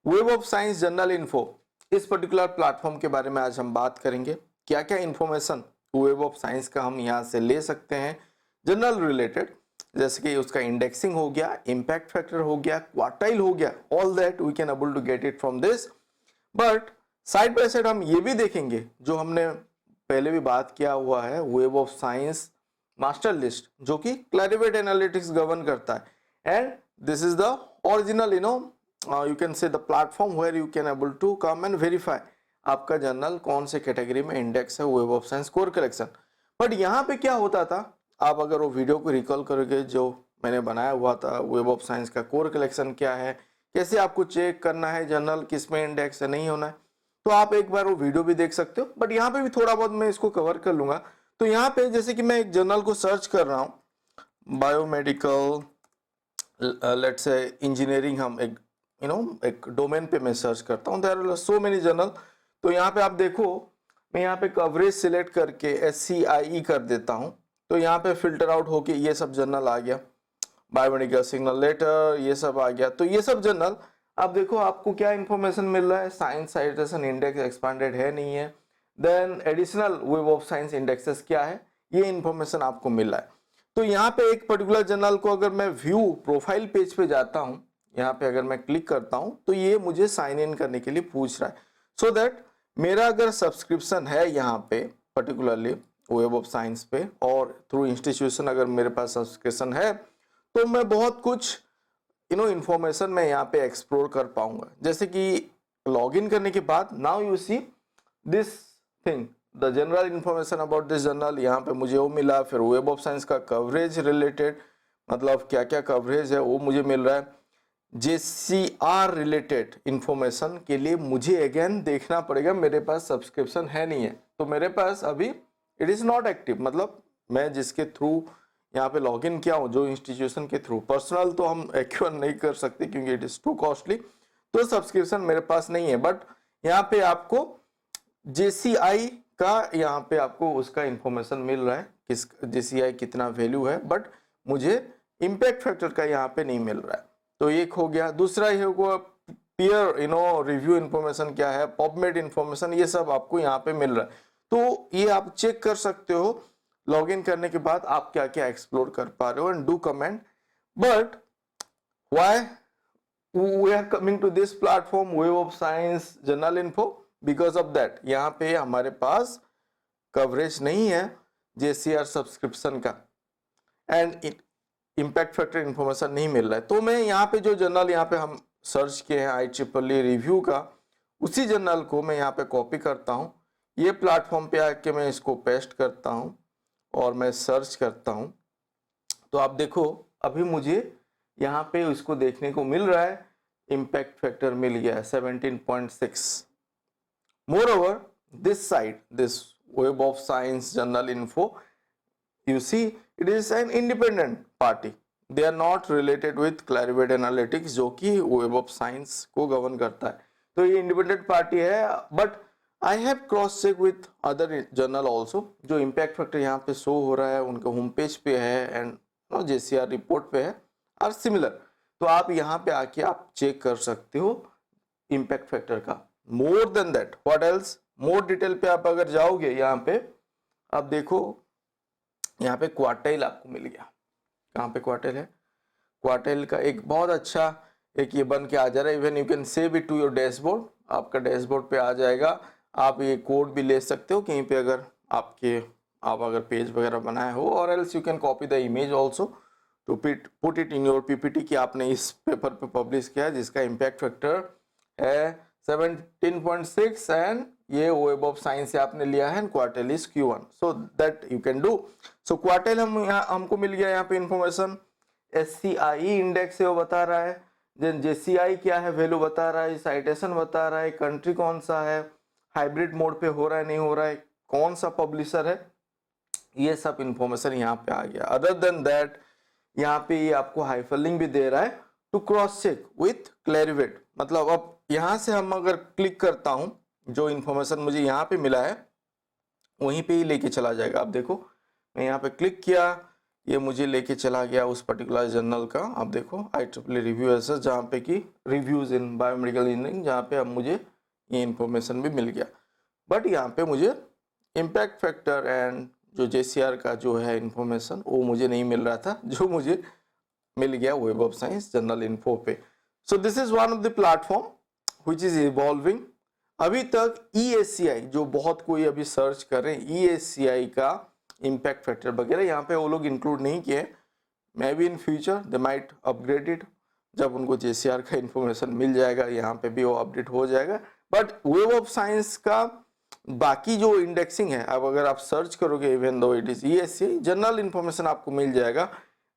Web of science journal info, इस particular platform के बारे में आज हम बात करेंगे। क्या क्या इन्फॉर्मेशन वेब ऑफ साइंस का हम यहाँ से ले सकते हैं जर्नल रिलेटेड, जैसे कि उसका इंडेक्सिंग हो गया, इम्पैक्ट फैक्टर हो गया, क्वार्टाइल हो गया, all that we can able to get it from this. But side by side हम ये भी देखेंगे जो हमने पहले भी बात किया हुआ है, web of science master list, जो कि क्लैरिवेट एनालिटिक्स गवर्न करता है। And this is the original you can say the platform where you can able to come and verify आपका जर्नल कौन से कैटेगरी में इंडेक्स है web of science core collection. But यहाँ पे क्या होता था, आप अगर वो वीडियो को रिकॉल करोगे जो मैंने बनाया हुआ था, वेब ऑफ साइंस का कोर कलेक्शन क्या है, कैसे आपको चेक करना है जर्नल किस में इंडेक्स है नहीं होना है, तो आप एक बार वो वीडियो भी देख सकते हो। बट यहाँ पे भी थोड़ा बहुत मैं इसको कवर कर लूंगा। तो यहाँ पे जैसे कि मैं एक जर्नल को सर्च कर रहा हूँ, बायोमेडिकल, लेट्स से इंजीनियरिंग, हम एक एक डोमेन पे मैं सर्च करता हूँ, there are so many journal. तो यहाँ पे आप देखो, मैं यहाँ पे कवरेज सिलेक्ट करके SCIE कर देता हूँ, तो यहाँ पे फिल्टर आउट होके ये सब जर्नल आ गया, बायोमेडिकल सिग्नल लेटर, ये सब आ गया। तो ये सब जर्नल आप देखो, आपको क्या इंफॉर्मेशन मिल रहा है, साइंस साइटेशन इंडेक्स एक्सपांडेड है नहीं है, then additional web of science indexes क्या है, ये इंफॉर्मेशन आपको मिल रहा है। तो यहाँ पे एक पर्टिकुलर जर्नल को अगर मैं व्यू प्रोफाइल पेज पे जाता हूँ, यहाँ पे अगर मैं क्लिक करता हूँ तो ये मुझे साइन इन करने के लिए पूछ रहा है, सो दैट मेरा अगर सब्सक्रिप्शन है यहाँ पे पर्टिकुलरली वेब ऑफ साइंस पे और थ्रू इंस्टीट्यूशन अगर मेरे पास सब्सक्रिप्शन है, तो मैं बहुत कुछ इंफॉर्मेशन मैं यहाँ पे एक्सप्लोर कर पाऊंगा। जैसे कि लॉगिन करने के बाद now you see this thing, the general information about this journal, यहाँ पे मुझे वो मिला। फिर वेब ऑफ साइंस का कवरेज रिलेटेड, मतलब क्या क्या कवरेज है वो मुझे मिल रहा है। JCR रिलेटेड इंफॉर्मेशन के लिए मुझे अगेन देखना पड़ेगा, मेरे पास सब्सक्रिप्शन है नहीं है, तो मेरे पास अभी इट इज नॉट एक्टिव, मतलब मैं जिसके थ्रू यहाँ पे लॉगिन किया हूँ, जो इंस्टीट्यूशन के थ्रू, पर्सनल तो हम एक्वायर नहीं कर सकते क्योंकि इट इज टू कॉस्टली, तो सब्सक्रिप्शन मेरे पास नहीं है। बट यहाँ पे आपको JCI का यहाँ पे आपको उसका इंफॉर्मेशन मिल रहा है, किस JCI कितना वैल्यू है, बट मुझे इम्पैक्ट फैक्टर का यहाँ पे नहीं मिल रहा है। तो एक हो गया। दूसरा ये होगा पीयर रिव्यू इंफॉर्मेशन क्या है, पबमेड इंफॉर्मेशन, ये सब आपको यहाँ पे मिल रहा है। तो ये आप चेक कर सकते हो लॉगिन करने के बाद आप क्या क्या एक्सप्लोर कर पा रहे हो, and do comment. But why we are coming to this platform web of science journal info, because of that यहाँ पे हमारे पास कवरेज नहीं है JCR सब्सक्रिप्शन का, एंड इम्पैक्ट फैक्टर इंफॉर्मेशन नहीं मिल रहा है। तो मैं यहाँ पे जो जर्नल यहाँ पे हम सर्च किए हैं IEEE रिव्यू का, उसी जर्नल को मैं यहाँ पे कॉपी करता हूँ, ये प्लेटफॉर्म पे आके मैं इसको पेस्ट करता हूँ और मैं सर्च करता हूँ। तो आप देखो अभी मुझे यहाँ पे इसको देखने को मिल रहा है, इम्पैक्ट फैक्टर मिल गया है 17.6। More over this side, this web of science journal info, you see it is an independent party, they are not related with Clarivate Analytics जो कि Web of Science को गवर्न करता है। तो ये इंडिपेंडेंट पार्टी है, but I have cross check with other journal also, जो impact factor यहाँ पे शो हो रहा है उनके होम पेज पे है एंड JCR रिपोर्ट पे है, आर सिमिलर। तो आप यहाँ पे आके आप चेक कर सकते हो इम्पैक्ट फैक्टर का। More than that what else, more detail पे आप अगर जाओगे यहाँ पे, आप देखो यहाँ पे क्वार्टाइल आपको मिल गया। कहाँ पे क्वार्टाइल है, क्वार्टाइल का एक बहुत अच्छा एक ये बन के आ जा रहा है। Even you can save it to your dashboard, आपका डैशबोर्ड पे आ जाएगा। आप ये कोड भी ले सकते हो कहीं पे अगर आप अगर पेज वगैरह बनाए हो, और else you can copy the image also to put it in your PPT कि आपने इस पेपर पे पब्लिश किया है जिसका इम्पैक्ट फैक्टर है 17.6 एंड ये वेब ऑफ साइंस से आपने लिया है, quartile is Q1, so that you can do. So quartile हमको मिल गया यहाँ पे इंफॉर्मेशन, SCIE इंडेक्स है वो बता रहा है, देन JCI क्या है वैल्यू बता रहा है, साइटेशन बता रहा है, कंट्री कौन सा है, हाइब्रिड मोड पे हो रहा है नहीं हो रहा है, कौन सा पब्लिशर है, ये सब इंफॉर्मेशन यहाँ पे आ गया। अदर देन दैट यहाँ पे ये आपको हाइपरलिंक भी दे रहा है टू क्रॉस चेक विथ क्लैरिवेट। मतलब अब यहाँ से हम अगर क्लिक करता हूँ, जो इंफॉर्मेशन मुझे यहाँ पे मिला है वहीं पे ही लेके चला जाएगा। आप देखो मैं यहाँ पे क्लिक किया, ये मुझे लेके चला गया उस पर्टिकुलर जर्नल का, आप देखो IEEE रिव्यू एसेस, जहाँ पे कि रिव्यूज इन बायोमेडिकल इंजीनियरिंग, जहाँ पे अब मुझे ये इन्फॉर्मेशन भी मिल गया। बट यहाँ पे मुझे इम्पैक्ट फैक्टर एंड जो JCR का जो है इन्फॉर्मेशन वो मुझे नहीं मिल रहा था, जो मुझे मिल गया web of science journal info पे। So this is one of the platform which is evolving. अभी तक EACI जो बहुत कोई अभी सर्च कर रहे हैं, EACI का इम्पैक्ट फैक्टर वगैरह यहाँ पे वो लोग इंक्लूड नहीं किए। May be in future they might upgraded, जब उनको JCR का इन्फॉर्मेशन मिल जाएगा यहाँ पे भी वो अपडेट हो जाएगा। बट वेब ऑफ साइंस का बाकी जो इंडेक्सिंग है, अब अगर आप सर्च करोगे even though it is EACI, general information आपको मिल जाएगा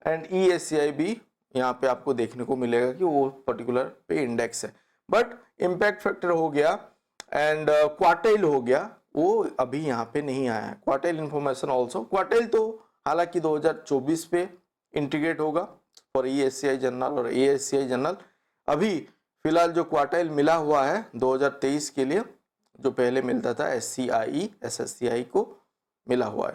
एंड EACI भी यहाँ पे आपको देखने को मिलेगा कि वो पर्टिकुलर पे इंडेक्स है। बट इम्पैक्ट फैक्टर हो गया एंड क्वार्टाइल हो गया, वो अभी यहाँ पे नहीं आया है। क्वार्टाइल इन्फॉर्मेशन ऑल्सो, क्वार्टाइल तो हालांकि 2024 पे इंटीग्रेट होगा फॉर EACI जर्नल और ASCI जर्नल। अभी फिलहाल जो क्वार्टाइल मिला हुआ है 2023 के लिए, जो पहले मिलता था SCIE SSCI को मिला हुआ है,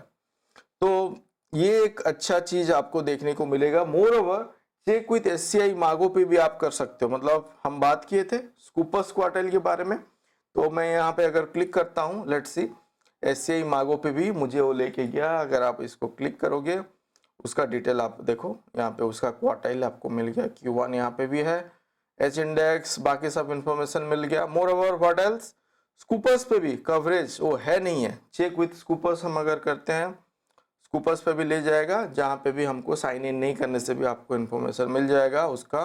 तो ये एक अच्छा चीज आपको देखने को मिलेगा। More over check with SCI मागो पे भी आप कर सकते हो। मतलब हम बात किए थे स्कूपस क्वार्टाइल के बारे में, तो मैं यहाँ पे अगर क्लिक करता हूँ, लेट्स सी SCI मागो पे भी मुझे वो लेके गया। अगर आप इसको क्लिक करोगे उसका डिटेल आप देखो, यहाँ पे उसका क्वार्टाइल आपको मिल गया, Q1 यहाँ पे भी है, H इंडेक्स, बाकी सब इंफॉर्मेशन मिल गया। More over what else, scoopers पे भी कवरेज वो है नहीं है। चेक विथ स्कूपर्स हम अगर करते हैं, स्कूपर्स पे भी ले जाएगा, जहाँ पे भी हमको साइन इन नहीं करने से भी आपको इन्फॉर्मेशन मिल जाएगा उसका,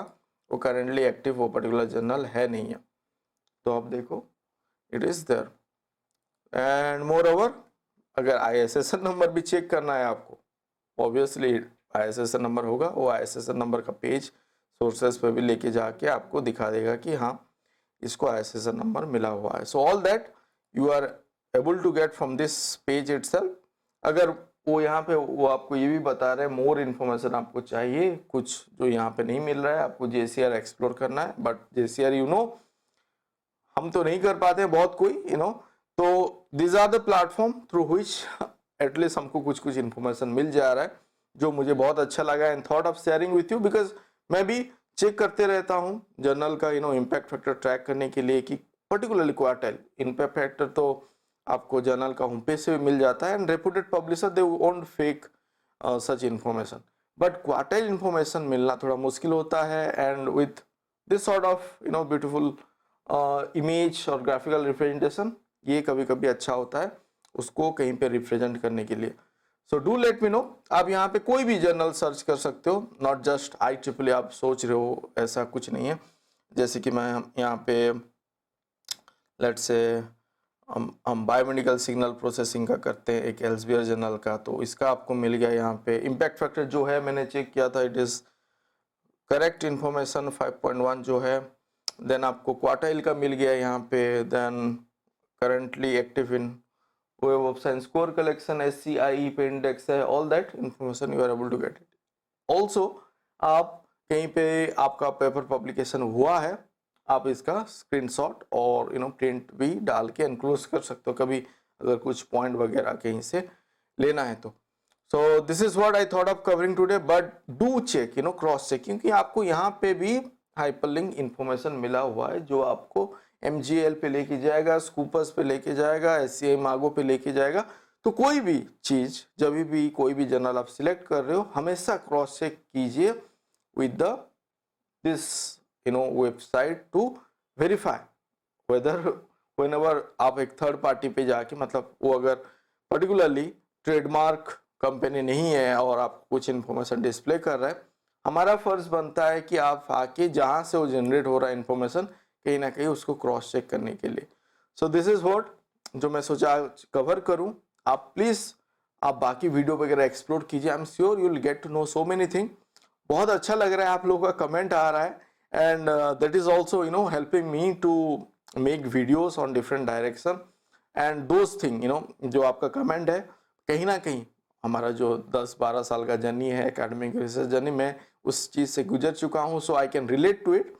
वो करेंटली एक्टिव वो पर्टिकुलर जर्नल है नहीं है। तो आप देखो it is there. And more over अगर ISSN नंबर भी चेक करना है आपको, ऑब्वियसली ISSN नंबर होगा, वो ISSN नंबर का पेज सोर्सेस पे भी लेके जाके आपको दिखा देगा कि हाँ इसको ISSN नंबर मिला हुआ है। So all that you are able to get from this page itself. अगर वो यहाँ पे वो आपको ये भी बता रहे हैं मोर इन्फॉर्मेशन आपको चाहिए, कुछ जो यहाँ पे नहीं मिल रहा है, आपको JCR एक्सप्लोर करना है। बट JCR यू नो हम तो नहीं कर पाते बहुत कोई, यू नो, तो this are the platform through which at least हमको कुछ कुछ इन्फॉर्मेशन मिल जा रहा है, जो मुझे बहुत अच्छा लगा and thought of sharing with you, because मैं भी चेक करते रहता हूँ जर्नल का इम्पैक्ट फैक्टर ट्रैक करने के लिए कि पर्टिकुलरली क्वार्टाइल इम्पैक्ट फैक्टर तो आपको जर्नल का होम पेज से भी मिल जाता है and reputed publisher they won't fake such information, but quartile information मिलना थोड़ा मुश्किल होता है and with this sort of beautiful image और ग्राफिकल रिप्रेजेंटेशन ये कभी कभी अच्छा होता है उसको कहीं पे रिप्रेजेंट करने के लिए। So do let me know, आप यहाँ पे कोई भी जर्नल सर्च कर सकते हो, नॉट जस्ट IEEE आप सोच रहे हो, ऐसा कुछ नहीं है। जैसे कि मैं यहाँ पे लेट्स से हम बायोमेडिकल सिग्नल प्रोसेसिंग का करते हैं एक एल्सेवियर जर्नल का, तो इसका आपको मिल गया यहाँ पे इम्पैक्ट फैक्टर जो है मैंने चेक किया था, इट इज़ करेक्ट इन्फॉर्मेशन 5.1 जो है। देन आपको क्वार्टाइल का मिल गया यहाँ पे, then currently active in web of science core collection SCIE पे इंडेक्स है, all that information you are able to get it. Also आप कहीं पे आपका पेपर पब्लिकेशन हुआ है, आप इसका स्क्रीनशॉट और प्रिंट भी डाल के एनक्लोज कर सकते हो कभी अगर कुछ पॉइंट वगैरह कहीं से लेना है तो। So this is what I thought of covering today, but do check cross check, क्योंकि आपको यहाँ पे भी हाइपरलिंक इन्फॉर्मेशन मिला हुआ है जो आपको MGL पे लेके जाएगा, स्कूपर्स पे लेके जाएगा, SCI मागो पे लेके जाएगा। तो कोई भी चीज जब भी कोई भी जर्नल आप सिलेक्ट कर रहे हो, हमेशा क्रॉस चेक कीजिए with the this website to verify whether whenever आप एक थर्ड पार्टी पे जाके, मतलब वो अगर पर्टिकुलरली ट्रेडमार्क कंपनी नहीं है और आप कुछ इन्फॉर्मेशन डिस्प्ले कर रहा है, हमारा फर्ज बनता है कि आप आके जहाँ से वो जनरेट हो रहा है इन्फॉर्मेशन कहीं ना कहीं उसको क्रॉस चेक करने के लिए। सो दिस इज व्हाट जो मैं सोचा कवर करूं। आप प्लीज आप बाकी वीडियो वगैरह एक्सप्लोर कीजिए, I am sure you will get to know so many thing. बहुत अच्छा लग रहा है आप लोगों का कमेंट आ रहा है and that is also helping me to make videos on different direction and those thing जो आपका कमेंट है कहीं ना कहीं हमारा जो 10-12 साल का जर्नी है एकेडमिक रिसर्च जर्नी में उस चीज़ से गुजर चुका हूँ, so I can relate to it.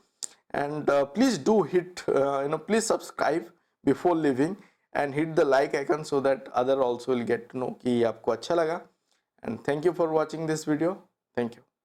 And please do hit please subscribe before leaving and hit the like icon so that other also will get to know कि आपको अच्छा लगा and thank you for watching this video. Thank you.